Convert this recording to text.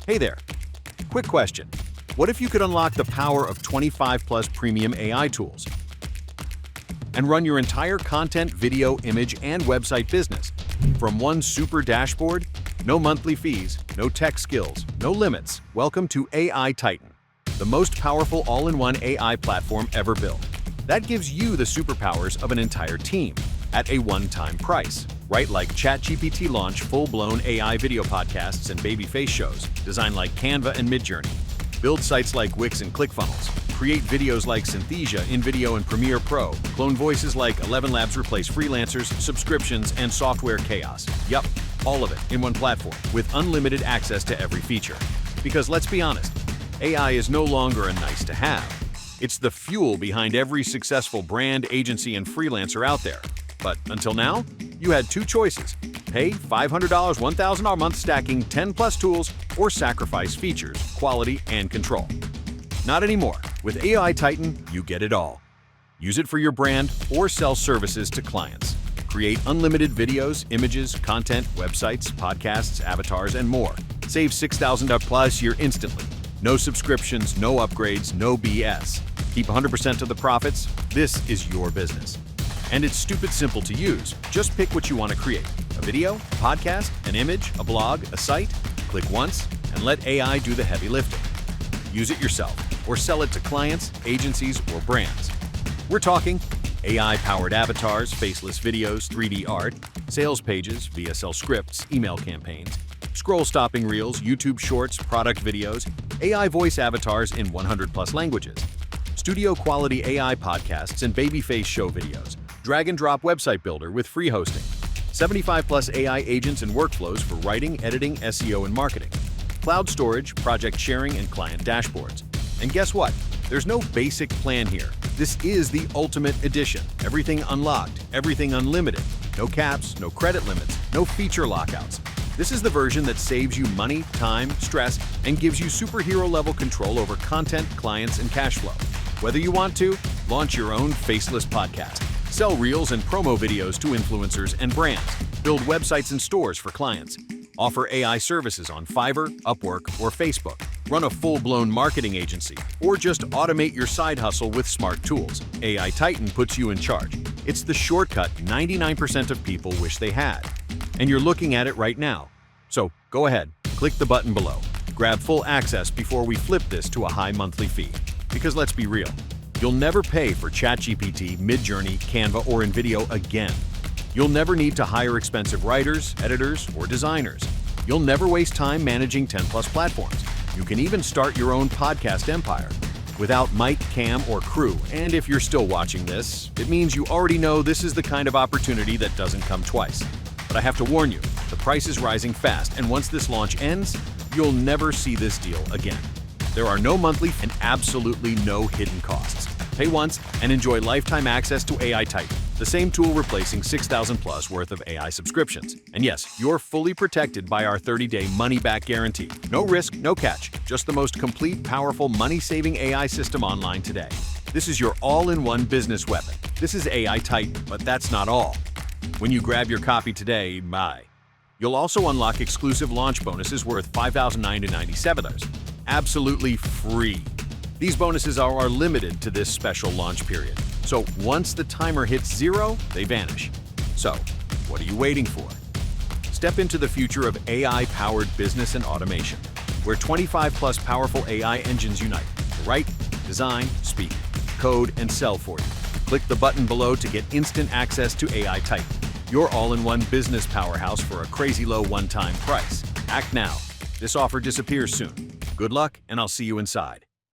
Hey there. Quick question. What if you could unlock the power of 25 plus premium AI tools and run your entire content, video, image, and website business from one super dashboard? No monthly fees, no tech skills, no limits. Welcome to AI Titan, the most powerful all-in-one AI platform ever built. That gives you the superpowers of an entire team at a one-time price. Right, like ChatGPT launch full-blown AI video podcasts and babyface shows, design like Canva and Midjourney. Build sites like Wix and ClickFunnels. Create videos like Synthesia, InVideo, and Premiere Pro. Clone voices like 11 Labs replace freelancers, subscriptions, and software chaos. Yup, all of it in one platform with unlimited access to every feature. Because let's be honest, AI is no longer a nice-to-have. It's the fuel behind every successful brand, agency, and freelancer out there. But until now, you had two choices: pay $500, $1,000 a month stacking 10 plus tools, or sacrifice features, quality, and control. Not anymore. With AI Titan, you get it all. Use it for your brand or sell services to clients. Create unlimited videos, images, content, websites, podcasts, avatars, and more. Save $6,000 plus year instantly. No subscriptions, no upgrades, no BS. Keep 100% of the profits. This is your business. And it's stupid simple to use. Just pick what you want to create: a video, a podcast, an image, a blog, a site. Click once and let AI do the heavy lifting. Use it yourself or sell it to clients, agencies, or brands. We're talking AI-powered avatars, faceless videos, 3D art, sales pages, VSL scripts, email campaigns, scroll-stopping reels, YouTube shorts, product videos, AI voice avatars in 100+ languages, studio-quality AI podcasts and babyface show videos, drag-and-drop website builder with free hosting, 75+ AI agents and workflows for writing, editing, SEO, and marketing, cloud storage, project sharing, and client dashboards. And guess what? There's no basic plan here. This is the ultimate edition. Everything unlocked, everything unlimited. No caps, no credit limits, no feature lockouts. This is the version that saves you money, time, stress, and gives you superhero-level control over content, clients, and cash flow. Whether you want to, launch your own faceless podcast, sell reels and promo videos to influencers and brands, build websites and stores for clients, offer AI services on Fiverr, Upwork, or Facebook, run a full-blown marketing agency, or just automate your side hustle with smart tools. AI Titan puts you in charge. It's the shortcut 99% of people wish they had. And you're looking at it right now. So go ahead, click the button below. Grab full access before we flip this to a high monthly fee. Because let's be real, you'll never pay for ChatGPT, Midjourney, Canva, or InVideo again. You'll never need to hire expensive writers, editors, or designers. You'll never waste time managing 10+ platforms. You can even start your own podcast empire without Mike, Cam, or crew. And if you're still watching this, it means you already know this is the kind of opportunity that doesn't come twice. But I have to warn you, the price is rising fast, and once this launch ends, you'll never see this deal again. There are no monthly and absolutely no hidden costs. Pay once and enjoy lifetime access to AI Titan, the same tool replacing 6,000 plus worth of AI subscriptions. And yes, you're fully protected by our 30-day money-back guarantee. No risk, no catch, just the most complete, powerful, money-saving AI system online today. This is your all-in-one business weapon. This is AI Titan, but that's not all. When you grab your copy today, you'll also unlock exclusive launch bonuses worth $5,997. Absolutely free. These bonuses are limited to this special launch period. So once the timer hits 0, they vanish. So what are you waiting for? Step into the future of AI-powered business and automation, where 25+ powerful AI engines unite to write, design, speak, code, and sell for you. Click the button below to get instant access to AI Titan, your all-in-one business powerhouse for a crazy low one-time price. Act now. This offer disappears soon. Good luck, and I'll see you inside.